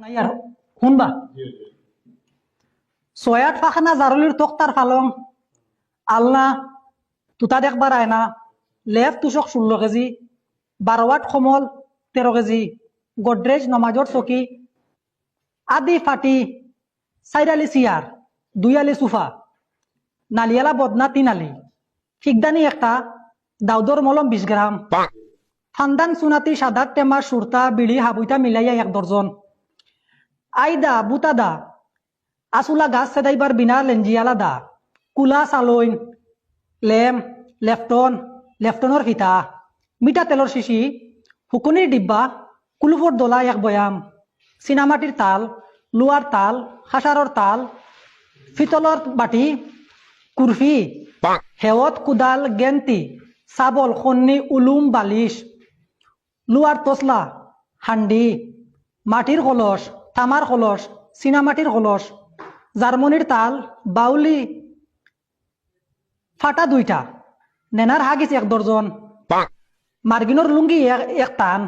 নাই আর শুনবা ছয়াত ফাখানা জারলির তক্তার ফালং আলনা তুতা দেখবার আয়না লেফ তুষক 16 কেজি 12 ওয়াট কমল 13 কেজি গোদরেজ নমাজর চকি আদি ফাটি সাইরালি চেয়ার 2 আলি সোফা নালিয়ালা বদনা 3 আলি ফিকদানি একটা দাউদর মলম 20 গ্রাম ফান্দান সুনাতি সাদাত টেমা সুরতা বিড়ি হাবুইতা মিলাইয়া 1 দর্জন আইদা বুতাদা আসুলা গাছ সেদাইবার বিনা লেঞ্জিয়ালা দা কুলা সালইন লেম লেফটনের ফিতা মিঠা তেলর শিশি হুকুনির ডিব্বা কুলুফর দোলা 1 বয়াম চিনামাটির তাল লুয়ার তাল খাসারর তাল ফিতলর বাটি কুরফি হেওত কুদাল গেন্তি সাবল খন্নি উলুম বালিশ লুয়ার তসলা হান্ডি মাটির কলস তামার কলস চিনামাটির কলস জার্মনির তাল বাউলি ফাটা 2টা নেনার হাগিস 1 দর্জন মার্গিনোর লুঙ্গি 1 টান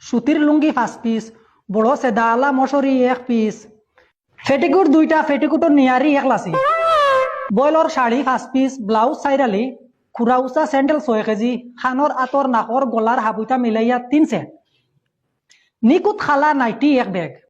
সুতির লুঙ্গি 5 পিস বড় সেদা আলা মশরি 1 পিস ফেটিকুট 2টা ফেটিকুটর নিয়ারি 1 লাসি বয়লর শাড়ি 5 পিস ব্লাউজ 4 আলি খুরাউসা স্যান্ডেল 6 কেজি খানর আতর নাকর গলার হাবুইতা মিলাইয়া 3 সেট নিকুত খালা নাইটি 1 ব্যাগ